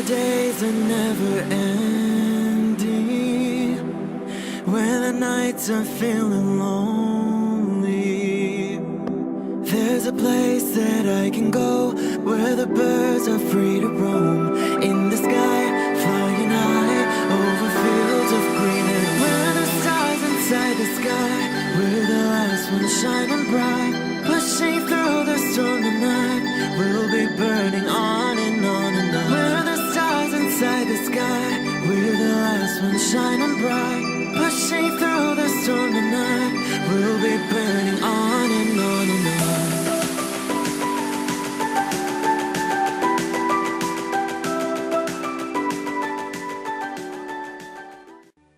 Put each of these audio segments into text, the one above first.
the days are never ending, when the nights are feeling lonely, there's a place that I can go, where the birds are free to roam, in the sky, flying high, over fields of green, and where the stars inside the sky, we're the last ones shining bright, pushing through the storm tonight, we'll be burning on and on and on. We're the stars inside the sky, we're the last ones shining bright, pushing through the storm tonight, we'll be burning on and on and on.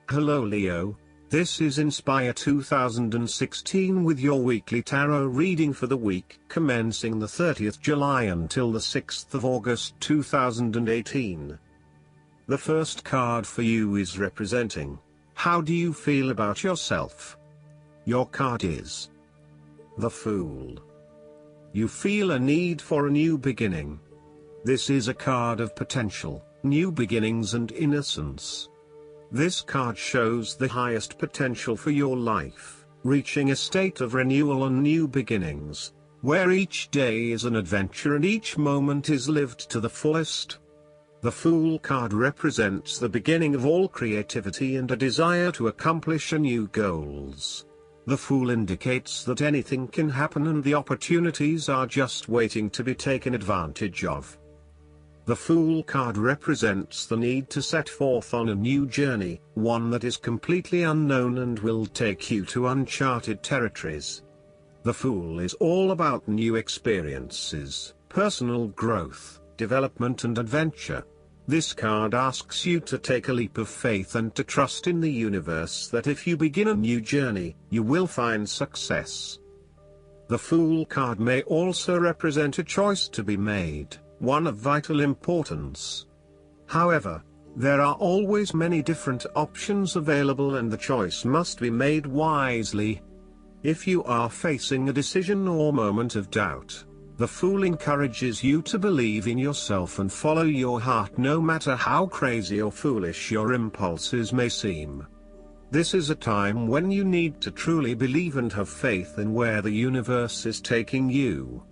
Hello Leo, this is Inspire 2016 with your weekly tarot reading for the week commencing the 30th July until the 6th of August 2018. The first card for you is representing, how do you feel about yourself? Your card is the Fool. You feel a need for a new beginning. This is a card of potential, new beginnings and innocence. This card shows the highest potential for your life, reaching a state of renewal and new beginnings, where each day is an adventure and each moment is lived to the fullest. The Fool card represents the beginning of all creativity and a desire to accomplish new goals. The Fool indicates that anything can happen and the opportunities are just waiting to be taken advantage of. The Fool card represents the need to set forth on a new journey, one that is completely unknown and will take you to uncharted territories. The Fool is all about new experiences, personal growth, development and adventure. This card asks you to take a leap of faith and to trust in the universe that if you begin a new journey, you will find success. The Fool card may also represent a choice to be made, one of vital importance. However, there are always many different options available and the choice must be made wisely. If you are facing a decision or moment of doubt, the Fool encourages you to believe in yourself and follow your heart no matter how crazy or foolish your impulses may seem. This is a time when you need to truly believe and have faith in where the universe is taking you.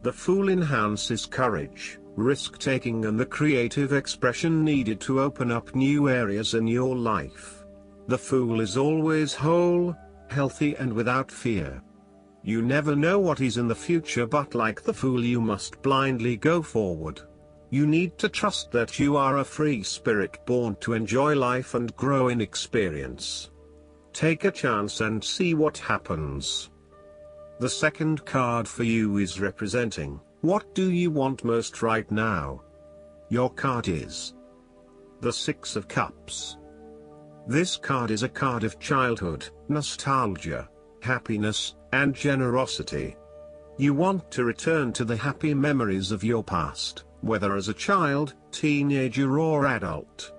The Fool enhances courage, risk-taking and the creative expression needed to open up new areas in your life. The Fool is always whole, healthy and without fear. You never know what is in the future, but like the Fool you must blindly go forward. You need to trust that you are a free spirit born to enjoy life and grow in experience. Take a chance and see what happens. The second card for you is representing, what do you want most right now? Your card is the Six of Cups. This card is a card of childhood, nostalgia, happiness, and generosity. You want to return to the happy memories of your past, whether as a child, teenager or adult.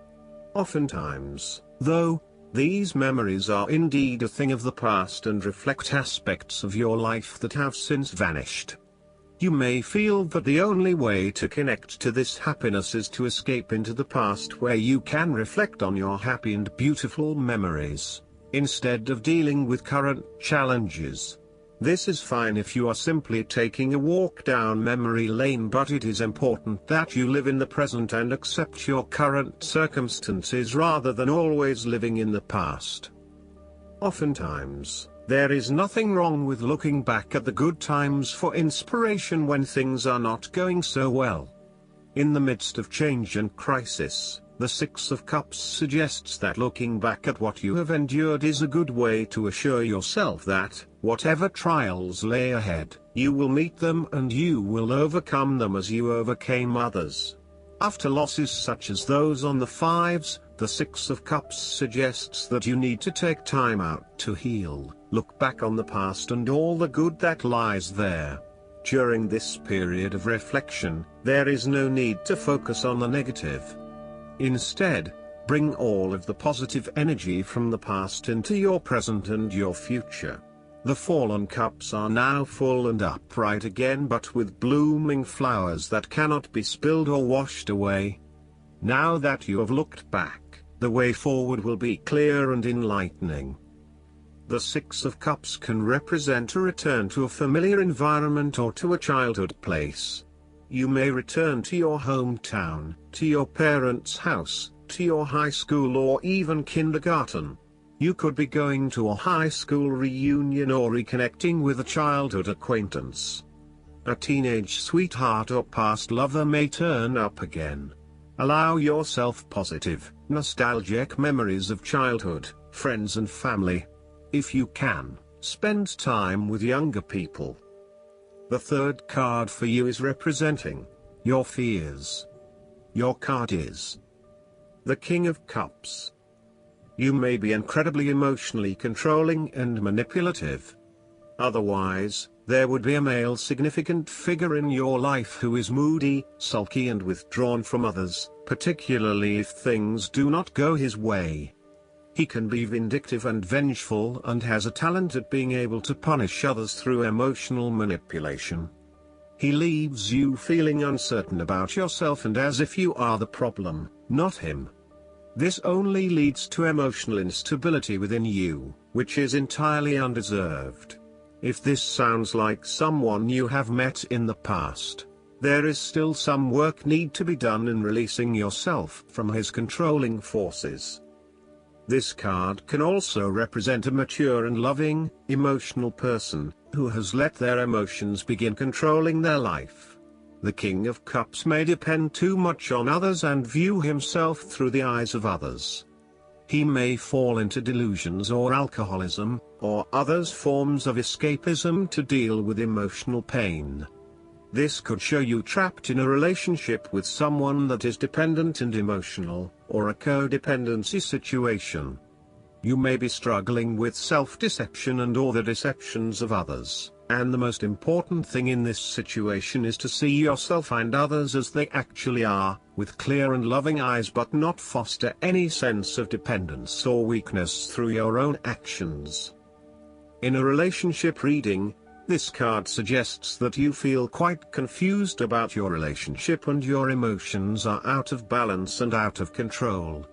Oftentimes, though, these memories are indeed a thing of the past and reflect aspects of your life that have since vanished. You may feel that the only way to connect to this happiness is to escape into the past where you can reflect on your happy and beautiful memories, instead of dealing with current challenges. This is fine if you are simply taking a walk down memory lane, but it is important that you live in the present and accept your current circumstances rather than always living in the past. Oftentimes, there is nothing wrong with looking back at the good times for inspiration when things are not going so well. In the midst of change and crisis, the Six of Cups suggests that looking back at what you have endured is a good way to assure yourself that, whatever trials lay ahead, you will meet them and you will overcome them as you overcame others. After losses such as those on the Fives, the Six of Cups suggests that you need to take time out to heal, look back on the past and all the good that lies there. During this period of reflection, there is no need to focus on the negative. Instead, bring all of the positive energy from the past into your present and your future. The fallen cups are now full and upright again, but with blooming flowers that cannot be spilled or washed away. Now that you have looked back, the way forward will be clear and enlightening. The Six of Cups can represent a return to a familiar environment or to a childhood place. You may return to your hometown, to your parents' house, to your high school or even kindergarten. You could be going to a high school reunion or reconnecting with a childhood acquaintance. A teenage sweetheart or past lover may turn up again. Allow yourself positive, nostalgic memories of childhood, friends and family. If you can, spend time with younger people. The third card for you is representing your fears. Your card is the King of Cups. You may be incredibly emotionally controlling and manipulative. Otherwise, there would be a male significant figure in your life who is moody, sulky and withdrawn from others, particularly if things do not go his way. He can be vindictive and vengeful and has a talent at being able to punish others through emotional manipulation. He leaves you feeling uncertain about yourself and as if you are the problem, not him. This only leads to emotional instability within you, which is entirely undeserved. If this sounds like someone you have met in the past, there is still some work need to be done in releasing yourself from his controlling forces. This card can also represent a mature and loving, emotional person, who has let their emotions begin controlling their life. The King of Cups may depend too much on others and view himself through the eyes of others. He may fall into delusions or alcoholism, or other forms of escapism to deal with emotional pain. This could show you trapped in a relationship with someone that is dependent and emotional, or a codependency situation. You may be struggling with self-deception and or the deceptions of others, and the most important thing in this situation is to see yourself and others as they actually are, with clear and loving eyes, but not foster any sense of dependence or weakness through your own actions. In a relationship reading, this card suggests that you feel quite confused about your relationship and your emotions are out of balance and out of control.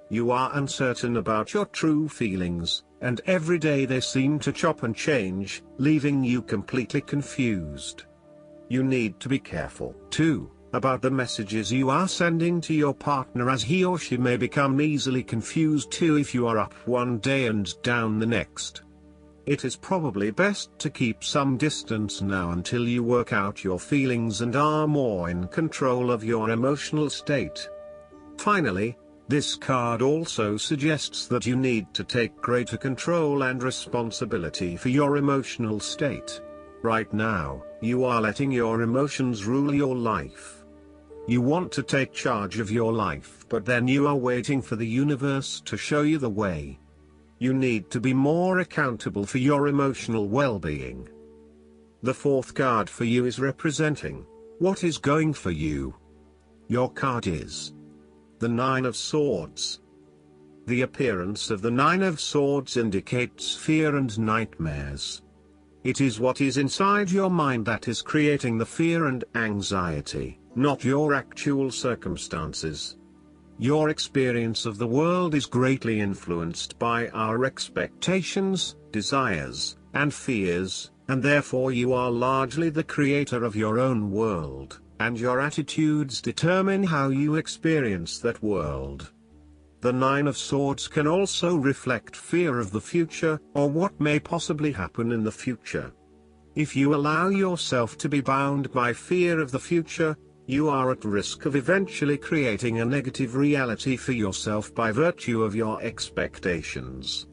You are uncertain about your true feelings, and every day they seem to chop and change, leaving you completely confused. You need to be careful, too, about the messages you are sending to your partner, as he or she may become easily confused too if you are up one day and down the next. It is probably best to keep some distance now until you work out your feelings and are more in control of your emotional state. Finally, this card also suggests that you need to take greater control and responsibility for your emotional state. Right now, you are letting your emotions rule your life. You want to take charge of your life, but then you are waiting for the universe to show you the way. You need to be more accountable for your emotional well-being. The fourth card for you is representing what is going for you. Your card is the Nine of Swords. The appearance of the Nine of Swords indicates fear and nightmares. It is what is inside your mind that is creating the fear and anxiety, not your actual circumstances. Your experience of the world is greatly influenced by our expectations, desires, and fears, and therefore you are largely the creator of your own world, and your attitudes determine how you experience that world. The Nine of Swords can also reflect fear of the future, or what may possibly happen in the future. If you allow yourself to be bound by fear of the future, you are at risk of eventually creating a negative reality for yourself by virtue of your expectations.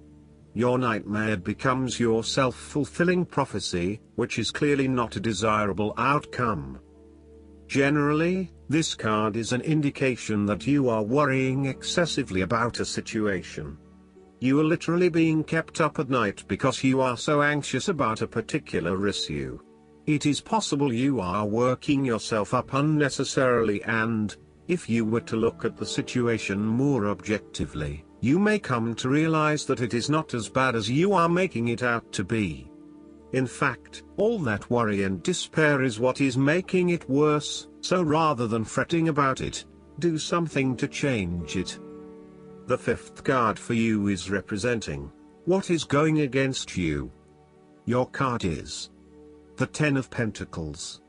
Your nightmare becomes your self-fulfilling prophecy, which is clearly not a desirable outcome. Generally, this card is an indication that you are worrying excessively about a situation. You are literally being kept up at night because you are so anxious about a particular issue. It is possible you are working yourself up unnecessarily, and, if you were to look at the situation more objectively, you may come to realize that it is not as bad as you are making it out to be. In fact, all that worry and despair is what is making it worse, so rather than fretting about it, do something to change it. The fifth card for you is representing what is going against you. Your card is the Ten of Pentacles.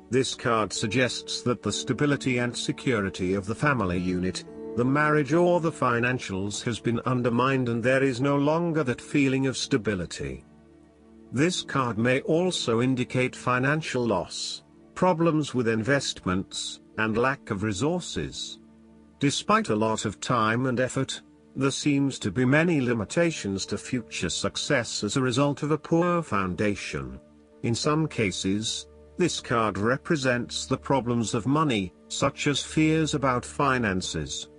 This card suggests that the stability and security of the family unit, the marriage or the financials has been undermined, and there is no longer that feeling of stability. This card may also indicate financial loss, problems with investments, and lack of resources. Despite a lot of time and effort, there seems to be many limitations to future success as a result of a poor foundation. In some cases, this card represents the problems of money, such as fears about finances.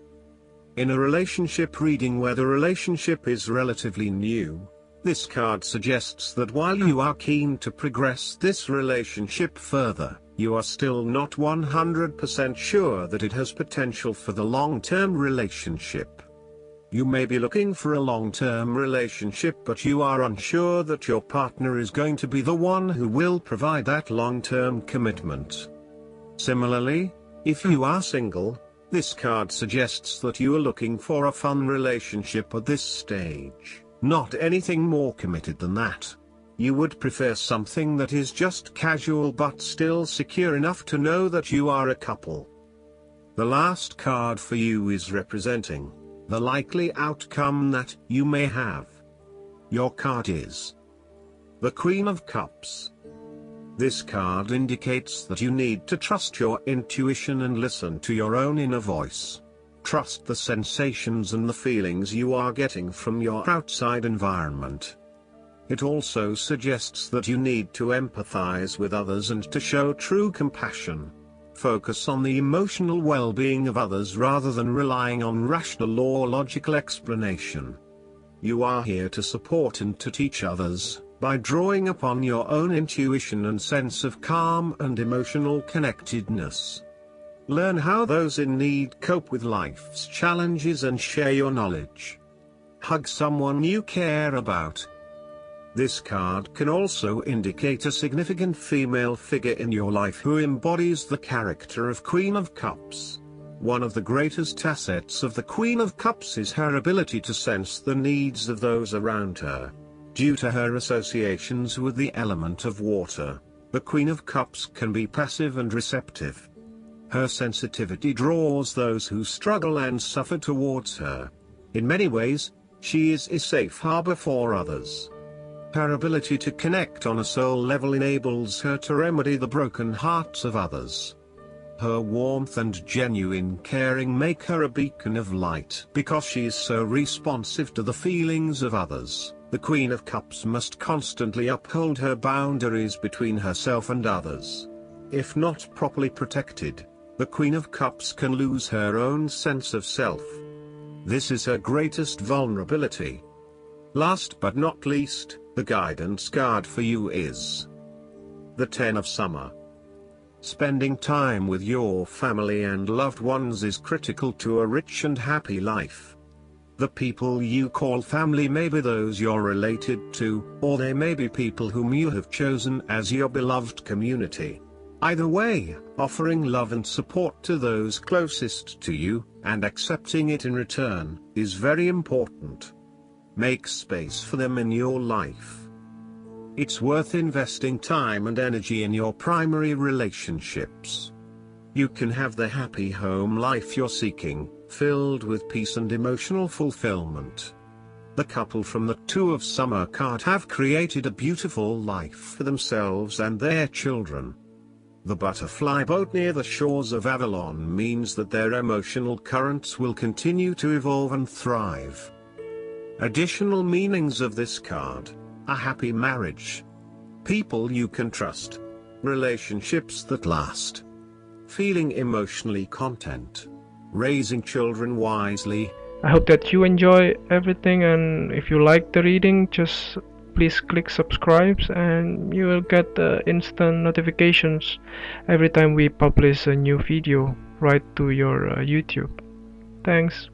In a relationship reading where the relationship is relatively new, this card suggests that while you are keen to progress this relationship further, you are still not 100% sure that it has potential for the long-term relationship. You may be looking for a long-term relationship, but you are unsure that your partner is going to be the one who will provide that long-term commitment. Similarly, if you are single, this card suggests that you are looking for a fun relationship at this stage, not anything more committed than that. You would prefer something that is just casual but still secure enough to know that you are a couple. The last card for you is representing the likely outcome that you may have. Your card is the Queen of Cups. This card indicates that you need to trust your intuition and listen to your own inner voice. Trust the sensations and the feelings you are getting from your outside environment. It also suggests that you need to empathize with others and to show true compassion. Focus on the emotional well-being of others rather than relying on rational or logical explanation. You are here to support and to teach others, by drawing upon your own intuition and sense of calm and emotional connectedness. Learn how those in need cope with life's challenges and share your knowledge. Hug someone you care about. This card can also indicate a significant female figure in your life who embodies the character of Queen of Cups. One of the greatest assets of the Queen of Cups is her ability to sense the needs of those around her. Due to her associations with the element of water, the Queen of Cups can be passive and receptive. Her sensitivity draws those who struggle and suffer towards her. In many ways, she is a safe harbor for others. Her ability to connect on a soul level enables her to remedy the broken hearts of others. Her warmth and genuine caring make her a beacon of light. Because she is so responsive to the feelings of others, the Queen of Cups must constantly uphold her boundaries between herself and others. If not properly protected, the Queen of Cups can lose her own sense of self. This is her greatest vulnerability. Last but not least, the guidance card for you is the Ten of Summer. Spending time with your family and loved ones is critical to a rich and happy life. The people you call family may be those you're related to, or they may be people whom you have chosen as your beloved community. Either way, offering love and support to those closest to you, and accepting it in return, is very important. Make space for them in your life. It's worth investing time and energy in your primary relationships. You can have the happy home life you're seeking, filled with peace and emotional fulfillment. The couple from the Two of Summer card have created a beautiful life for themselves and their children. The butterfly boat near the shores of Avalon means that their emotional currents will continue to evolve and thrive. Additional meanings of this card: a happy marriage, people you can trust, relationships that last, feeling emotionally content, raising children wisely. I hope that you enjoy everything, and if you like the reading, just please click subscribe and you will get instant notifications every time we publish a new video right to your YouTube. Thanks.